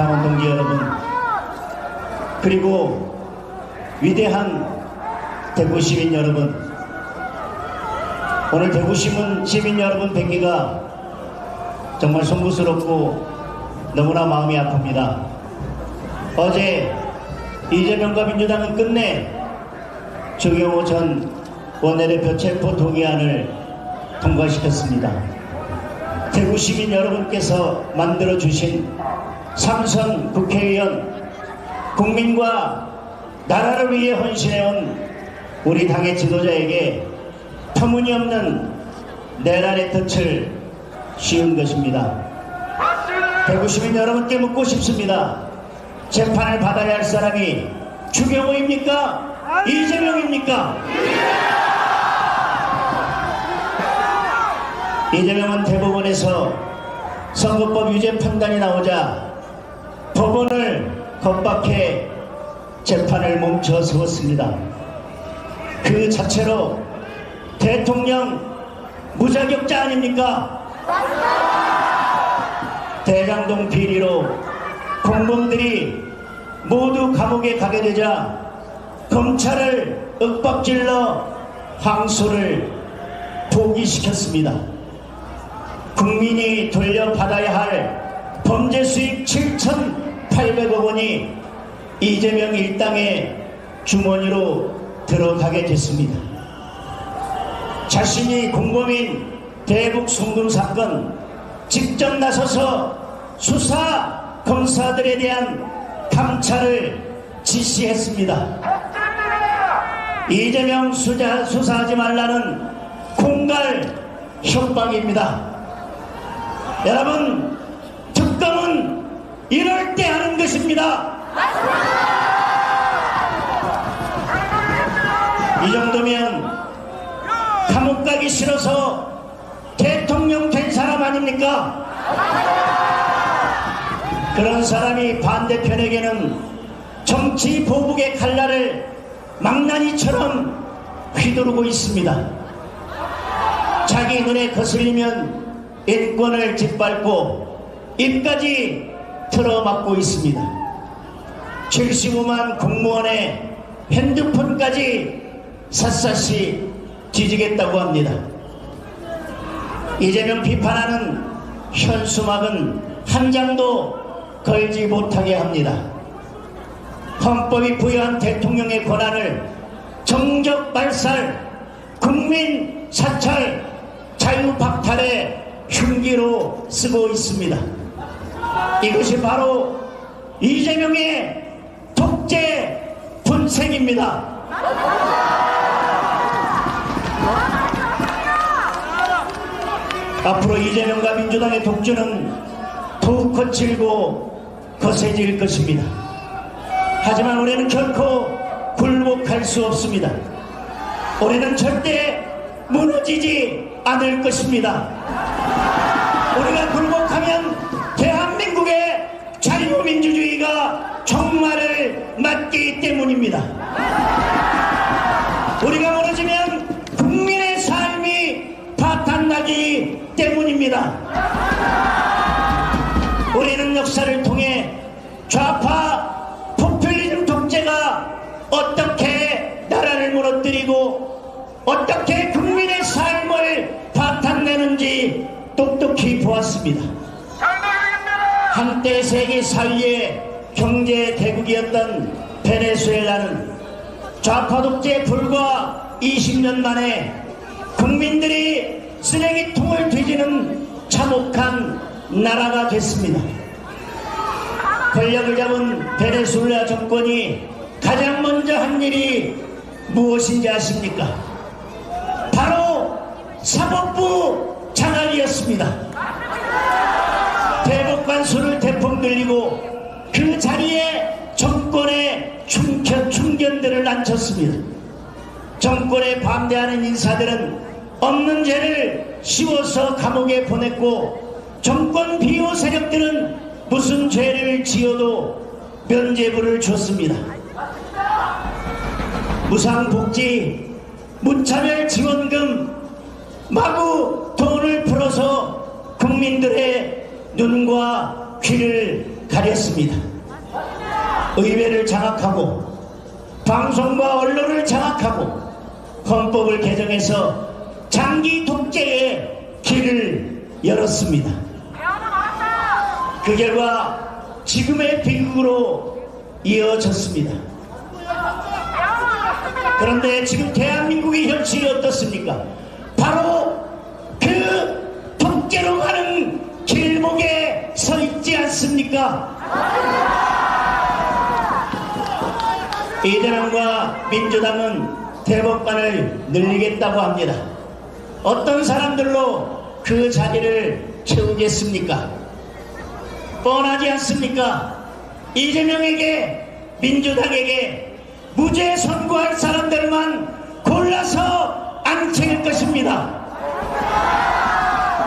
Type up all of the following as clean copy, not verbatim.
당원 동지 여러분, 그리고 위대한 대구 시민 여러분, 오늘 대구 시민 여러분 뵙기가 정말 송구스럽고 너무나 마음이 아픕니다. 어제 이재명과 민주당은 끝내 주경호 전 원내대표 체포 동의안을 통과시켰습니다. 대구 시민 여러분께서 만들어주신 삼선 국회의원, 국민과 나라를 위해 헌신해온 우리 당의 지도자에게 터무니없는 내란의 덫을 씌운 것입니다. 대구 시민 여러분께 묻고 싶습니다. 재판을 받아야 할 사람이 주경호입니까? 이재명입니까? 이재명은 대법원에서 선거법 유죄 판단이 나오자 법원을 겁박해 재판을 멈춰 세웠습니다. 그 자체로 대통령 무자격자 아닙니까? 대장동 비리로 공범들이 모두 감옥에 가게 되자 검찰을 윽박질러 항소를 포기시켰습니다. 국민이 돌려받아야 할 범죄 수익 7,800억 원이 이재명 일당의 주머니로 들어가게 됐습니다. 자신이 공범인 대북 송금 사건 직접 나서서 수사 검사들에 대한 감찰을 지시했습니다. 이재명 수사하지 말라는 공갈 협박입니다. 여러분, 특검은 이럴 때 하는 것입니다. 이 정도면 감옥 가기 싫어서 대통령 된 사람 아닙니까? 그런 사람이 반대편에게는 정치 보복의 칼날을 망나니처럼 휘두르고 있습니다. 자기 눈에 거슬리면 인권을 짓밟고 입까지 틀어막고 있습니다. 75만 공무원의 핸드폰까지 샅샅이 뒤지겠다고 합니다. 이재명 비판하는 현수막은 한 장도 걸지 못하게 합니다. 헌법이 부여한 대통령의 권한을 정적 발살, 국민 사찰, 자유 박탈의 흉기로 쓰고 있습니다. 이것이 바로 이재명의 독재 분생입니다. 앞으로 이재명과 민주당의 독주는 더욱 거칠고 거세질 것입니다. 하지만 우리는 결코 굴복할 수 없습니다. 우리는 절대 무너지지 않을 것입니다. 우리가 굴복하면 대한민국의 자유민주주의가 종말을 맞기 때문입니다. 우리가 무너지면 국민의 삶이 파탄나기 때문입니다. 우리는 역사를 통해 좌파 포퓰리즘 독재가 어떻게 나라를 무너뜨리고 어떻게 국민의 삶을 파탄내는지 똑똑히 보았습니다. 한때 세계 사회의 경제 대국이었던 베네수엘라는 좌파 독재 불과 20년 만에 국민들이 쓰레기통을 뒤지는 참혹한 나라가 됐습니다. 권력을 잡은 베네수엘라 정권이 가장 먼저 한 일이 무엇인지 아십니까? 바로 사법부 장악이었습니다. 대법관수를 대폭 늘리고 그 자리에 정권의 충견들을 앉혔습니다. 정권에 반대하는 인사들은 없는 죄를 씌워서 감옥에 보냈고, 정권 비호 세력들은 무슨 죄를 지어도 면죄부를 줬습니다. 무상복지, 무차별 지원금, 마구 돈을 풀어서 국민들의 눈과 귀를 가렸습니다. 의회를 장악하고 방송과 언론을 장악하고 헌법을 개정해서 장기 독재의 길을 열었습니다. 그 결과 지금의 비극으로 이어졌습니다. 그런데 지금 대한민국의 현실이 어떻습니까? 바로 그 독재로 가는 길목에 서 있지 않습니까? 이재명과 민주당은 대법관을 늘리겠다고 합니다. 어떤 사람들로 그 자리를 채우겠습니까? 뻔하지 않습니까? 이재명에게, 민주당에게 무죄 선고할 사람들만 골라서 앉힐 것입니다.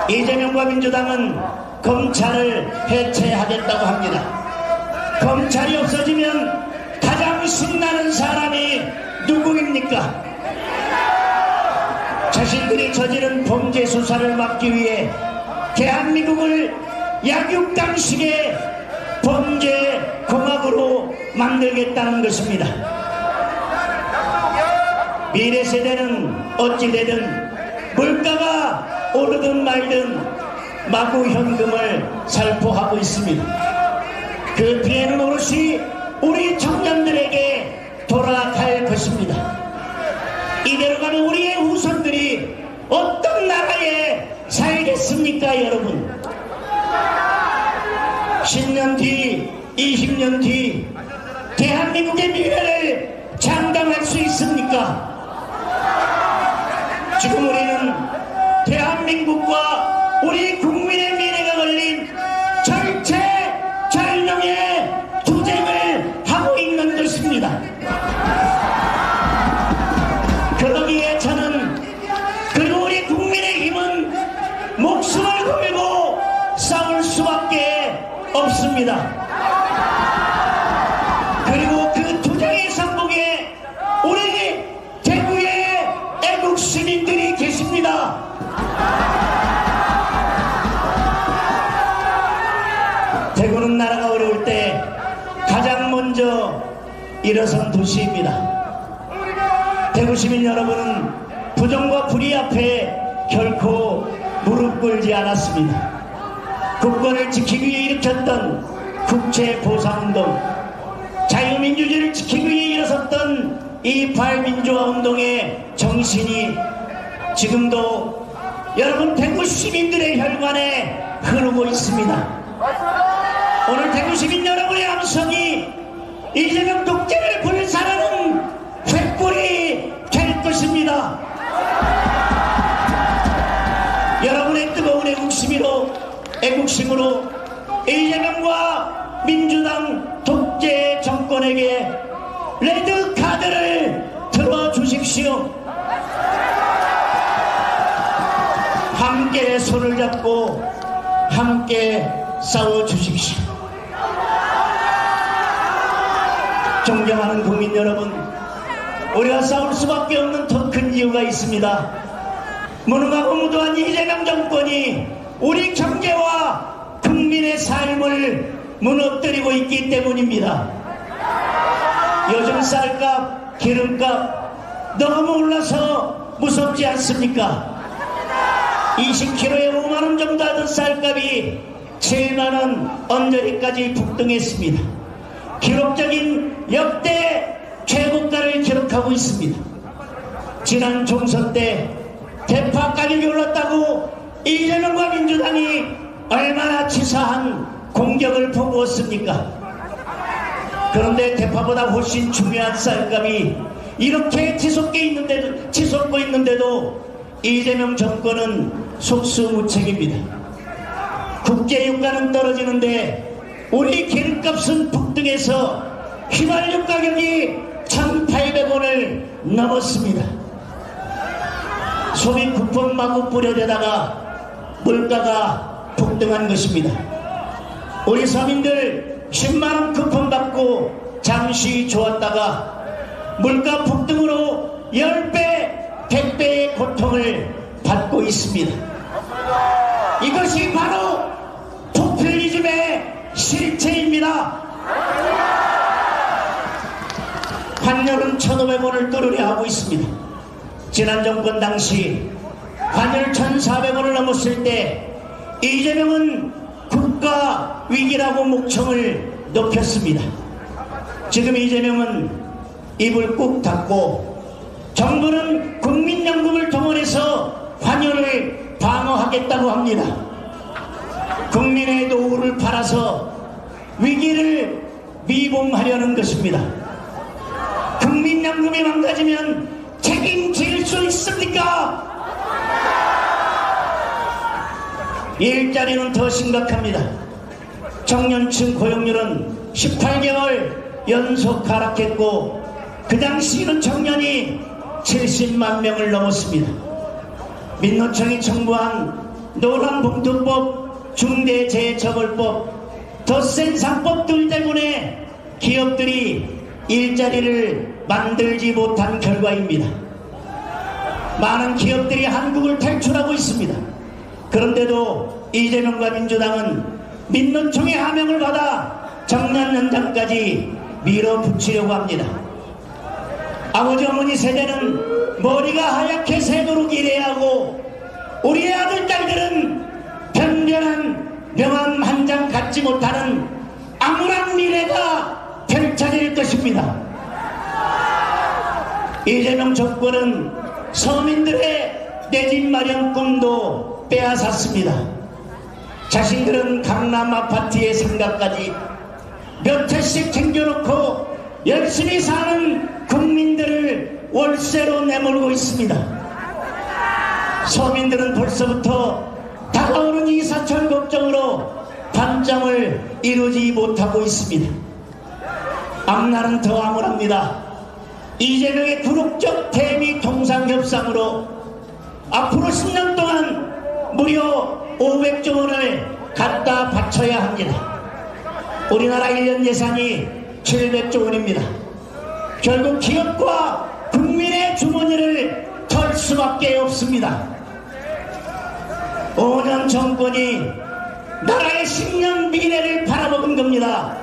이재명과 민주당은 검찰을 해체하겠다고 합니다. 검찰이 없어지면 가장 신나는 사람이 누구입니까? 자신들이 저지른 범죄 수사를 막기 위해 대한민국을 약육강식의 범죄 공화국으로 만들겠다는 것입니다. 미래 세대는 어찌되든 물가가 오르든 말든 마구 현금을 살포하고 있습니다. 그 피해는 오롯이 우리 청년들에게 돌아갈 것입니다. 이대로 가면 우리의 후손들이 어떤 나라에 살겠습니까, 여러분? 10년 뒤, 20년 뒤 대한민국의 미래를 장담할 수 있습니까? 지금 우리는 대한민국과 우리 국민의 미래가 걸린 절체절명의 투쟁을 하고 있는 것입니다. 그러기에 저는, 그리고 우리 국민의힘은 목숨을 걸고 싸울 수밖에 없습니다. 그리고 그 투쟁의 선봉에 우리 대구의 애국 시민들이 계십니다. 대구는 나라가 어려울 때 가장 먼저 일어선 도시입니다. 대구 시민 여러분은 부정과 불의 앞에 결코 무릎 꿇지 않았습니다. 국권을 지키기 위해 일으켰던 국제보상운동, 자유민주주의를 지키기 위해 일어섰던 이 8민주화 운동의 정신이 지금도 여러분 대구 시민들의 혈관에 흐르고 있습니다. 오늘 대구 시민 여러분의 함성이 이재명 독재를 불살하는 횃불이 될 것입니다. 여러분의 뜨거운 애국심으로 이재명과 민주당 독재 정권에게 레드카드를 들어주십시오. 함께 손을 잡고 함께 싸워주십시오. 존경하는 국민 여러분, 우리가 싸울 수밖에 없는 더 큰 이유가 있습니다. 무능하고 무도한 이재명 정권이 우리 경제와 국민의 삶을 무너뜨리고 있기 때문입니다. 요즘 쌀값, 기름값 너무 올라서 무섭지 않습니까? 20kg에 5만원 정도 하던 쌀값이 7만원 언저리까지 폭등했습니다. 기록적인 역대 최고가를 기록하고 있습니다. 지난 총선 때 대파 가격이 올랐다고 이재명과 민주당이 얼마나 치사한 공격을 퍼부었습니까? 그런데 대파보다 훨씬 중요한 쌀값이 이렇게 치솟고 있는데도 이재명 정권은 속수무책입니다. 국제유가는 떨어지는데 우리 기름값은 폭등해서 휘발유 가격이 1,800원을 넘었습니다. 소비 쿠폰 마구 뿌려대다가 물가가 폭등한 것입니다. 우리 서민들 10만원 쿠폰 받고 잠시 좋았다가 물가 폭등으로 10배, 100배의 고통을 받고 있습니다. 이것이 바로 포퓰리즘의 실체입니다. 것입니다. 환율은 1,500원을 뚫으려 하고 있습니다. 지난 정권 당시 환율 1,400원을 넘었을 때 이재명은 국가 위기라고 목청을 높였습니다. 지금 이재명은 입을 꾹 닫고 정부는 국민연금을 동원해서 환율을 방어하겠다고 합니다. 국민의 노후를 팔아서 위기를 미봉하려는 것입니다. 국민연금이 망가지면 책임질 수 있습니까? 일자리는 더 심각합니다. 청년층 고용률은 18개월 연속 하락했고 그 당시에는 청년이 70만 명을 넘었습니다. 민노총이 청구한 노란봉투법, 중대재해처벌법, 덧센 상법들 때문에 기업들이 일자리를 만들지 못한 결과입니다. 많은 기업들이 한국을 탈출하고 있습니다. 그런데도 이재명과 민주당은 민노총의 하명을 받아 정년 연장까지 밀어붙이려고 합니다. 아버지 어머니 세대는 머리가 하얗게 새도록 일해야 하고 우리의 아들 딸들은 변변한 명함 한 장 갖지 못하는 암울한 미래가 펼쳐질 것입니다. 이재명 정권은 서민들의 내 집 마련 꿈도 빼앗았습니다. 자신들은 강남 아파트의 상가까지 몇 채씩 챙겨놓고 열심히 사는 국민들을 월세로 내몰고 있습니다. 서민들은 벌써부터 다가오는 이사철 걱정으로 밤잠을 이루지 못하고 있습니다. 앞날은 더 암울합니다. 이재명의 굴욕적 대미 통상협상으로 앞으로 10년 동안 무려 500조 원을 갖다 바쳐야 합니다. 우리나라 1년 예산이 700조 원입니다. 결국 기업과 국민의 주머니를 털 수밖에 없습니다. 5년 정권이 나라의 10년 미래를 팔아먹은 겁니다.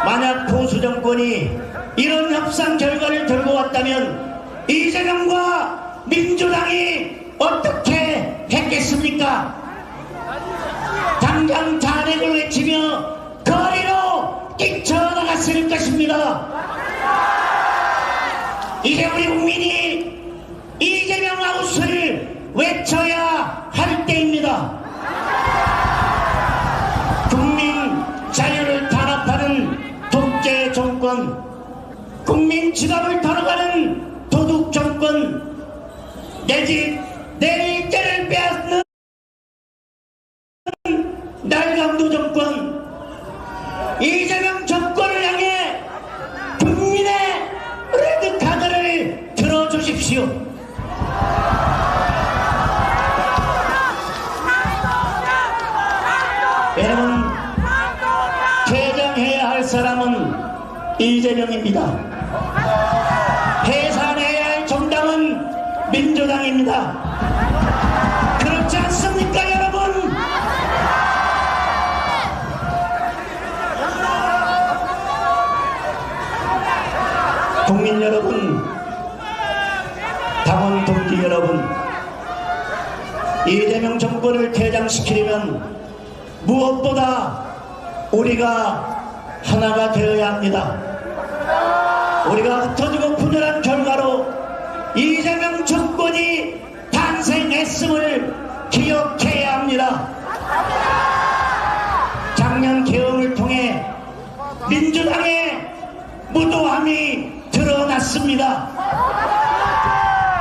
만약 보수 정권이 이런 협상 결과를 들고 왔다면 이재명과 민주당이 어떻게 했겠습니까? 당장 탄핵을 외치며 거리로 뛰쳐나갔을 것입니다. 이제 우리 국민이 이재명 아웃을 외쳐야 할 때입니다. 국민 자유를 탄압하는 독재 정권, 국민 지갑을 털어가는 도둑 정권, 내 집, 내 일자를 빼앗는 날강도 정권, 이재명 정권을 향해 국민의 레드카드를 들어주십시오. 여러분, 퇴장해야 할 사람은 이재명입니다. 해산해야 할 정당은 민주당입니다. 그렇지 않습니까, 여러분? 국민 여러분, 당원 동지 여러분, 이재명 정권을 퇴장시키려면 무엇보다 우리가 하나가 되어야 합니다. 우리가 흩어지고 분열한 결과로 이재명 정권이 탄생했음을 기억해야 합니다. 작년 계엄을 통해 민주당의 무도함이 드러났습니다.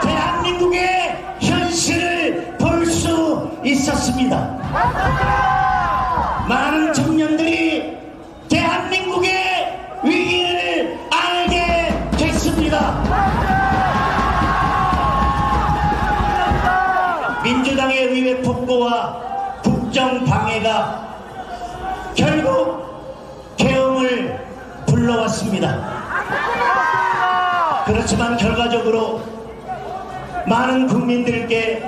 대한민국의 현실을 볼 수 있었습니다. 많은 청년들이 대한민국의 위기를 알게 됐습니다. 민주당의 의회 폭거와 국정 방해가 결국 계엄을 불러왔습니다. 그렇지만 결과적으로 많은 국민들께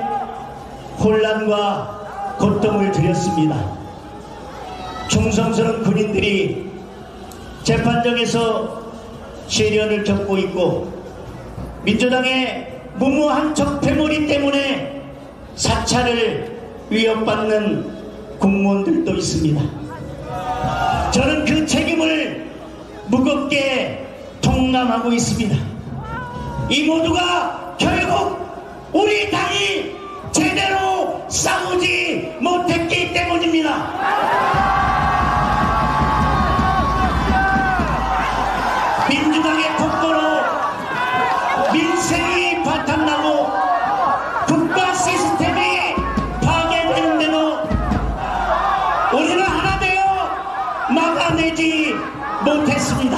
혼란과 고통을 드렸습니다. 충성스러운 군인들이 재판정에서 시련을 겪고 있고 민주당의 무모한 적폐몰이 때문에 사찰을 위협받는 공무원들도 있습니다. 저는 그 책임을 무겁게 통감하고 있습니다. 이 모두가 결국 우리 당이 제대로 싸우지 못했기 때문입니다. 민주당의 폭거로 민생이 바탕나고 국가 시스템이 파괴되는데도 우리는 하나 되어 막아내지 못했습니다.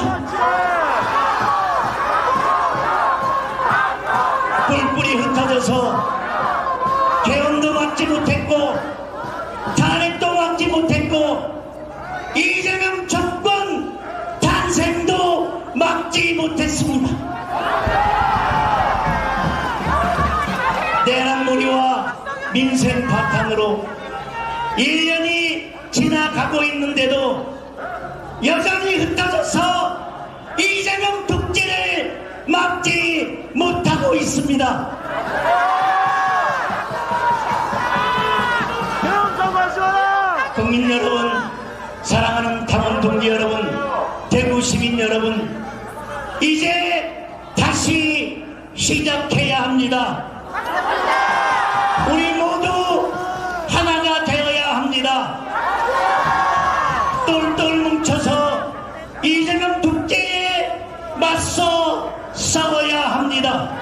뿔뿔이 흩어져서 개헌도 막지 못했고 탄핵도 막지 못했고 이재명 정권 탄생도 막지 못했습니다. 내란몰이와 민생 바탕으로 1년이 지나가고 있는데도 여전히 흩어져서 이재명 독재를 막지 못하고 있습니다. 국민 여러분, 사랑하는 당원 동지 여러분, 대구 시민 여러분, 이제 다시 시작해야 합니다. 우리 모두 하나가 되어야 합니다. 똘똘 뭉쳐서 이재명 독재에 맞서 싸워야 합니다.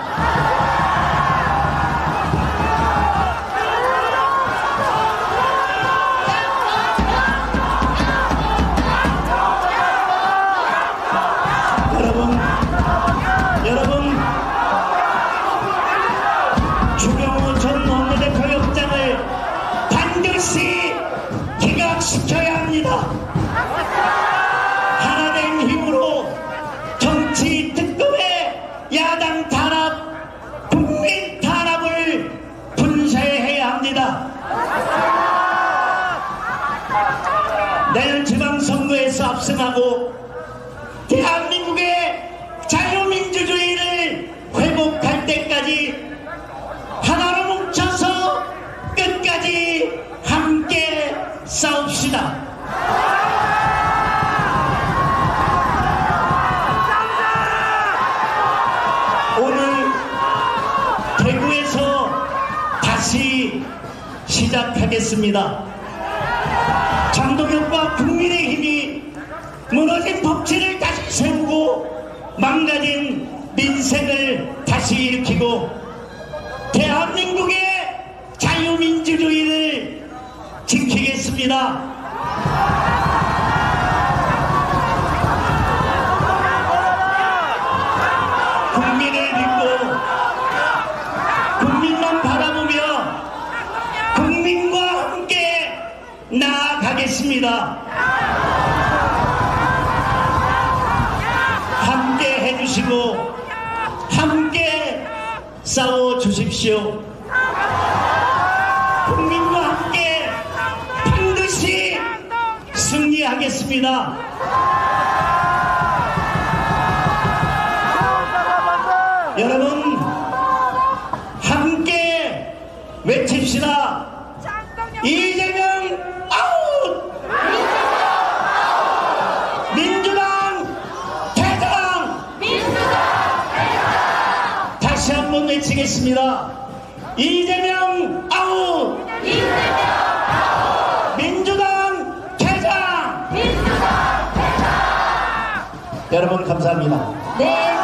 여러분, 주경호 전 원내대표 영장을 반드시 기각시켜야 합니다. 하나된 힘으로 정치 특검의 야당 탄압, 국민 탄압을 분쇄해야 합니다. 내년 지방선거에서 압승하고 대한민국의 자유민주주의를 회복할 때까지 하나로 뭉쳐서 끝까지 함께 싸웁시다. 오늘 대구에서 다시 시작하겠습니다. 장동혁과 국민의힘이 무너진 법치를 다시 세우고 망가진 민생을 다시 일으키고 대한민국의 자유민주주의를 지키겠습니다. 국민을 믿고 국민만 바라보며 국민과 함께 나아가겠습니다. 함께 해주시고 함께 싸워주십시오. 국민과 함께 반드시 승리하겠습니다. 여러분, 함께 외칩시다. 이재명 아웃! 민주당 퇴장! 다시 한번 외치겠습니다. 이재명 아웃! 민주당 퇴장! 여러분 감사합니다. 네.